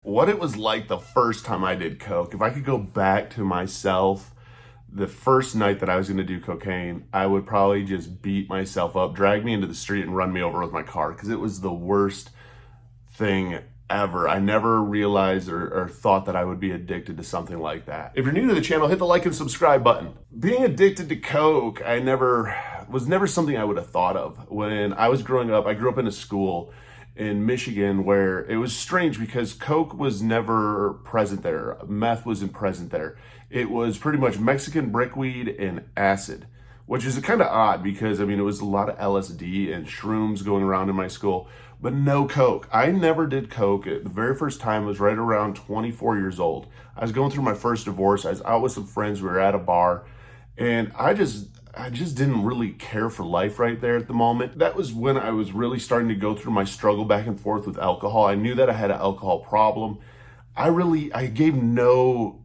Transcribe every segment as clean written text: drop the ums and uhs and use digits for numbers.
what it was like the first time I did coke. If I could go back to myself the first night that I was going to do cocaine, I would probably just beat myself up, drag me into the street, and run me over with my car, because it was the worst thing ever. I never realized or thought that I would be addicted to something like that. If you're new to the channel, hit the like and subscribe button. Being addicted to coke, was never something I would have thought of. When I was growing up, I grew up in a school in Michigan where it was strange because coke was never present there. Meth wasn't present there. It was pretty much Mexican brickweed and acid, which is kind of odd because, I mean, it was a lot of LSD and shrooms going around in my school, but no coke. I never did coke. The very first time was right around 24 years old. I was going through my first divorce. I was out with some friends. We were at a bar, and I just didn't really care for life right there at the moment. That was when I was really starting to go through my struggle back and forth with alcohol. I knew that I had an alcohol problem. I gave no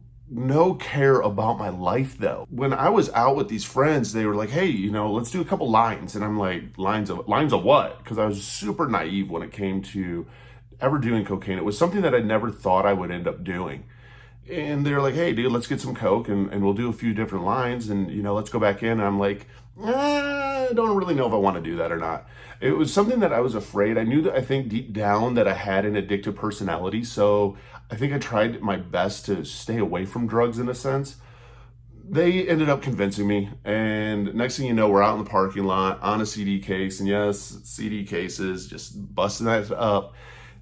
care about my life though. When I was out with these friends, they were like, hey, let's do a couple lines. And I'm like, lines of what? Because I was super naive when it came to ever doing cocaine. It was something that I never thought I would end up doing. And they're like, hey, dude, let's get some coke and we'll do a few different lines and, let's go back in. And I'm like, I don't really know if I want to do that or not. It was something that I was afraid. I think deep down that I had an addictive personality. So I think I tried my best to stay away from drugs in a sense. They ended up convincing me. And next thing you know, we're out in the parking lot on a CD case. And yes, CD cases, just busting that up.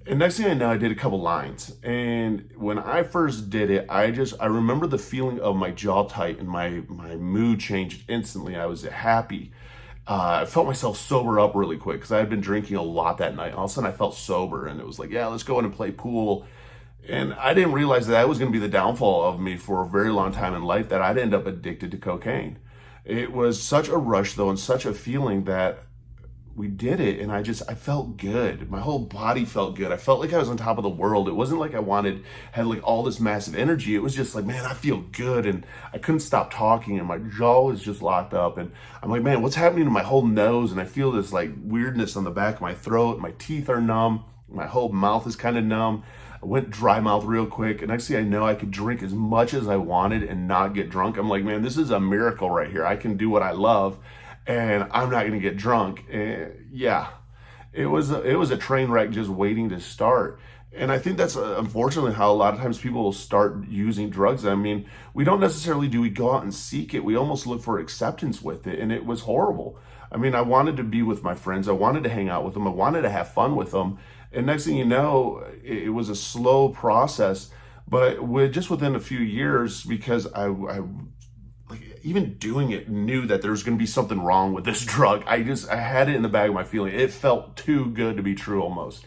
And next thing I know, I did a couple lines. And when I first did it, I remember the feeling of my jaw tight and my mood changed instantly. I was happy. I felt myself sober up really quick because I had been drinking a lot that night. All of a sudden I felt sober and it was like, yeah, let's go in and play pool. And I didn't realize that was going to be the downfall of me for a very long time in life, that I'd end up addicted to cocaine. It was such a rush though, and such a feeling that we did it, and I felt good. My whole body felt good. I felt like I was on top of the world. It wasn't like had like all this massive energy. It was just like, man, I feel good, and I couldn't stop talking, and my jaw was just locked up, and I'm like, man, what's happening to my whole nose? And I feel this like weirdness on the back of my throat. My teeth are numb. My whole mouth is kind of numb. I went dry mouth real quick, and next thing I know, I could drink as much as I wanted and not get drunk. I'm like, man, this is a miracle right here. I can do what I love, and I'm not going to get drunk. And yeah, it was a train wreck just waiting to start. And I think that's unfortunately how a lot of times people will start using drugs. I mean, we don't necessarily we go out and seek it. We almost look for acceptance with it. And it was horrible. I mean, I wanted to be with my friends. I wanted to hang out with them. I wanted to have fun with them. And next thing you know, it was a slow process, but within a few years, because I even doing it, knew that there was going to be something wrong with this drug. I had it in the bag of my feeling. It felt too good to be true almost.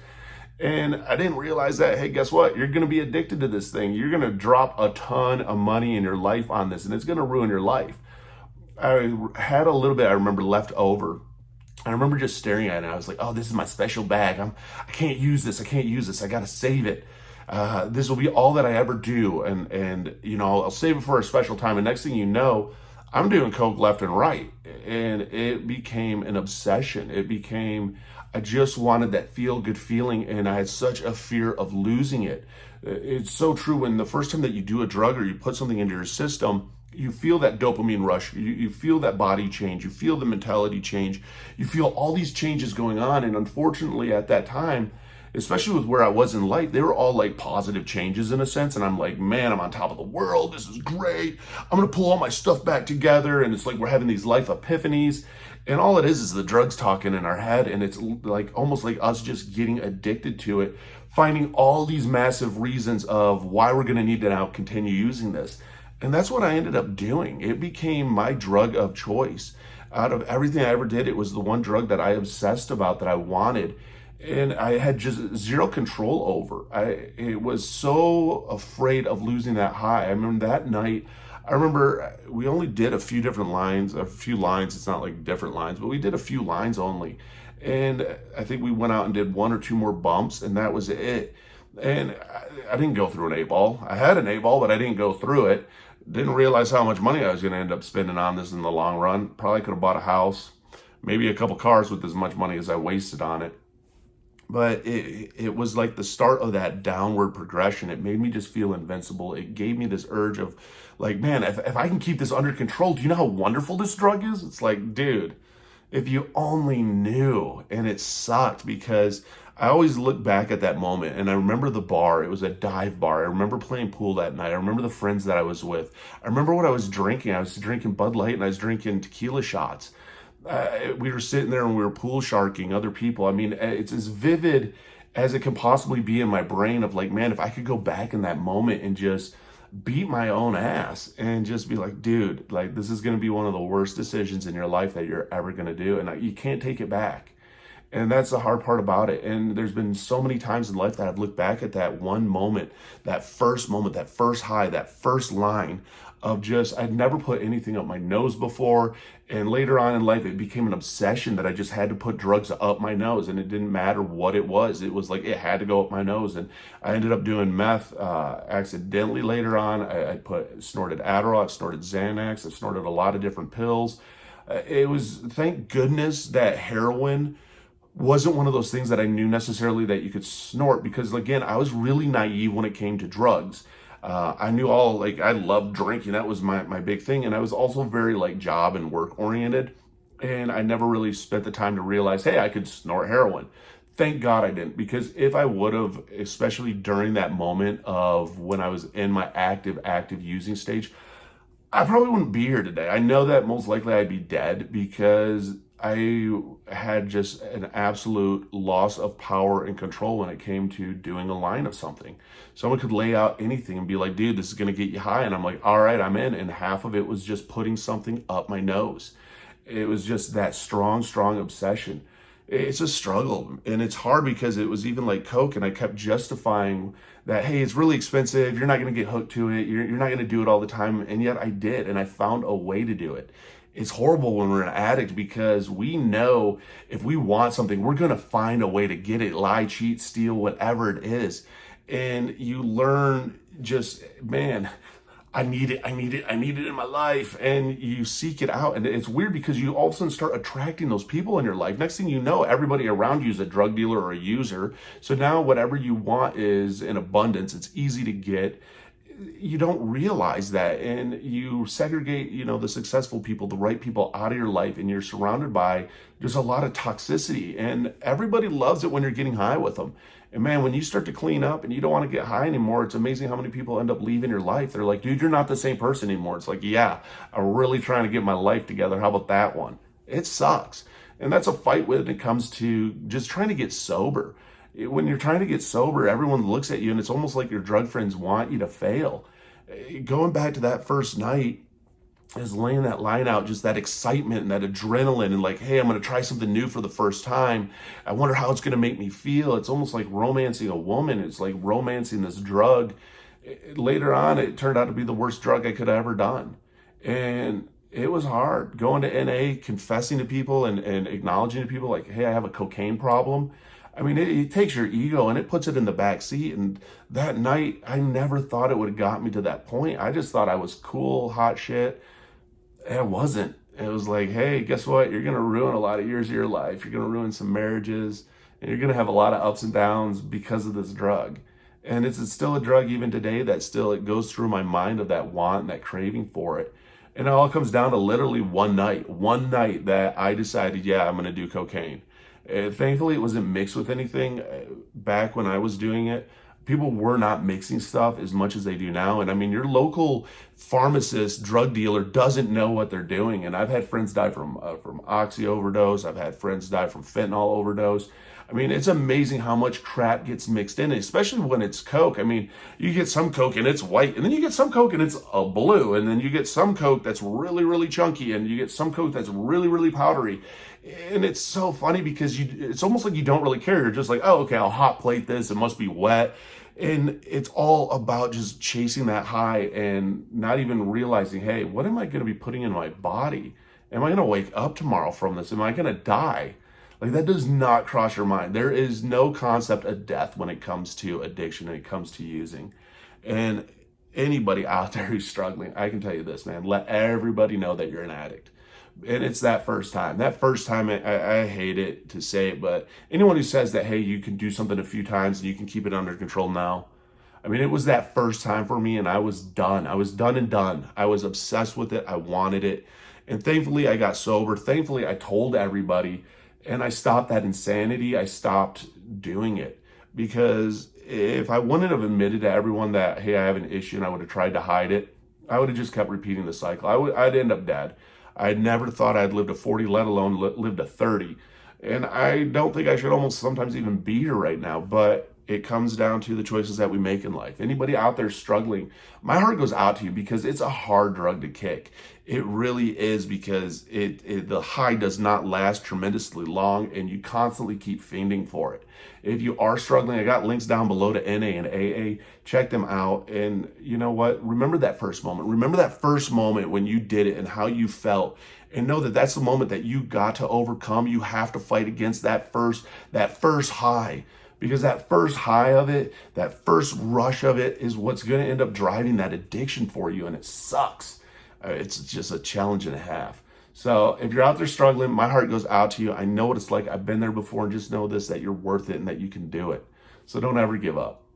And I didn't realize that, hey, guess what? You're going to be addicted to this thing. You're going to drop a ton of money in your life on this, and it's going to ruin your life. I had a little bit, I remember, left over. I remember just staring at it, and I was like, oh, this is my special bag. I can't use this. I can't use this. I got to save it. This will be all that I ever do. And I'll save it for a special time. And next thing you know, I'm doing coke left and right. And it became an obsession. I just wanted that feel-good feeling, and I had such a fear of losing it. It's so true. When the first time that you do a drug or you put something into your system, you feel that dopamine rush, you feel that body change, you feel the mentality change, you feel all these changes going on. And unfortunately at that time, especially with where I was in life, they were all like positive changes in a sense. And I'm like, man, I'm on top of the world. This is great. I'm going to pull all my stuff back together. And it's like we're having these life epiphanies. And all it is the drugs talking in our head. And it's like almost like us just getting addicted to it, finding all these massive reasons of why we're going to need to now continue using this. And that's what I ended up doing. It became my drug of choice. Out of everything I ever did, it was the one drug that I obsessed about, that I wanted. And I had just zero control over. I was so afraid of losing that high. I remember that night, we only did a few lines. It's not like different lines, but we did a few lines only. And I think we went out and did one or two more bumps, and that was it. And I didn't go through an 8-ball. I had an 8-ball, but I didn't go through it. Didn't realize how much money I was going to end up spending on this in the long run. Probably could have bought a house, maybe a couple cars with as much money as I wasted on it. But it was like the start of that downward progression. It made me just feel invincible. It gave me this urge of like, man, if I can keep this under control, do you know how wonderful this drug is? It's like, dude, if you only knew. And it sucked because I always look back at that moment and I remember the bar. It was a dive bar. I remember playing pool that night. I remember the friends that I was with. I remember what I was drinking. I was drinking Bud Light and I was drinking tequila shots. We were sitting there and we were pool sharking other people. I mean, it's as vivid as it can possibly be in my brain of like, man, if I could go back in that moment and just beat my own ass and just be like, dude, like this is going to be one of the worst decisions in your life that you're ever going to do. And you can't take it back. And that's the hard part about it. And there's been so many times in life that I've looked back at that one moment, that first high, that first line of just, I'd never put anything up my nose before. And later on in life, it became an obsession that I just had to put drugs up my nose. And it didn't matter what it was. It was like, it had to go up my nose. And I ended up doing meth accidentally later on. I snorted Adderall, I snorted Xanax, I snorted a lot of different pills. It was, thank goodness that heroin wasn't one of those things that I knew necessarily that you could snort, because again, I was really naive when it came to drugs. I knew I loved drinking. That was my big thing. And I was also very like job and work oriented. And I never really spent the time to realize, hey, I could snort heroin. Thank God I didn't, because if I would have, especially during that moment of when I was in my active using stage, I probably wouldn't be here today. I know that most likely I'd be dead because I had just an absolute loss of power and control when it came to doing a line of something. Someone could lay out anything and be like, dude, this is going to get you high. And I'm like, all right, I'm in. And half of it was just putting something up my nose. It was just that strong obsession. It's a struggle. And it's hard because it was even like Coke. And I kept justifying that, hey, it's really expensive. You're not going to get hooked to it. You're not going to do it all the time. And yet I did. And I found a way to do it. It's horrible when we're an addict because we know if we want something, we're going to find a way to get it, lie, cheat, steal, whatever it is. And you learn just, man, I need it in my life. And you seek it out. And it's weird because you all of a sudden start attracting those people in your life. Next thing you know, everybody around you is a drug dealer or a user. So now whatever you want is in abundance. It's easy to get. You don't realize that, and you segregate, the successful people, the right people out of your life, and you're surrounded by just a lot of toxicity, and everybody loves it when you're getting high with them. And man, when you start to clean up and you don't want to get high anymore, it's amazing how many people end up leaving your life. They're like, dude, you're not the same person anymore. It's like, yeah, I'm really trying to get my life together. How about that one? It sucks. And that's a fight when it comes to just trying to get sober. When you're trying to get sober, everyone looks at you and it's almost like your drug friends want you to fail. Going back to that first night is laying that line out, just that excitement and that adrenaline and like, hey, I'm going to try something new for the first time. I wonder how it's going to make me feel. It's almost like romancing a woman. It's like romancing this drug. Later on, it turned out to be the worst drug I could have ever done. And it was hard going to NA, confessing to people and acknowledging to people like, hey, I have a cocaine problem. I mean, it takes your ego and it puts it in the back seat. And that night, I never thought it would have got me to that point. I just thought I was cool, hot shit. And it wasn't. It was like, hey, guess what? You're going to ruin a lot of years of your life. You're going to ruin some marriages. And you're going to have a lot of ups and downs because of this drug. And it's still a drug even today that still, it goes through my mind of that want and that craving for it. And it all comes down to literally one night that I decided, yeah, I'm going to do cocaine. Thankfully, it wasn't mixed with anything. Back when I was doing it, people were not mixing stuff as much as they do now. And I mean, your local pharmacist, drug dealer doesn't know what they're doing. And I've had friends die from oxy overdose. I've had friends die from fentanyl overdose. I mean, it's amazing how much crap gets mixed in, especially when it's Coke. I mean, you get some Coke and it's white, and then you get some Coke and it's a blue, and then you get some Coke that's really, really chunky, and you get some Coke that's really, really powdery. And it's so funny because it's almost like you don't really care. You're just like, oh, okay, I'll hot plate this. It must be wet. And it's all about just chasing that high and not even realizing, hey, what am I going to be putting in my body? Am I going to wake up tomorrow from this? Am I going to die? Like, that does not cross your mind. There is no concept of death when it comes to addiction, when it comes to using. And anybody out there who's struggling, I can tell you this, man, let everybody know that you're an addict. And it's that first time. That first time, I hate it to say it, but anyone who says that, hey, you can do something a few times and you can keep it under control now. I mean, it was that first time for me, and I was done. I was done and done. I was obsessed with it. I wanted it. And thankfully, I got sober. Thankfully, I told everybody, and I stopped that insanity. I stopped doing it because if I wouldn't have admitted to everyone that, hey, I have an issue and I would have tried to hide it, I would have just kept repeating the cycle. I'd end up dead. I never thought I'd lived to 40, let alone lived to 30. And I don't think I should almost sometimes even be here right now, but it comes down to the choices that we make in life. Anybody out there struggling, my heart goes out to you because it's a hard drug to kick. It really is, because the high does not last tremendously long, and you constantly keep fiending for it. If you are struggling, I got links down below to NA and AA. Check them out. And you know what? Remember that first moment. Remember that first moment when you did it and how you felt. And know that that's the moment that you got to overcome. You have to fight against that first high. Because that first high of it, that first rush of it is what's going to end up driving that addiction for you. And it sucks. It's just a challenge and a half. So if you're out there struggling, my heart goes out to you. I know what it's like. I've been there before, and just know this, that you're worth it and that you can do it. So don't ever give up.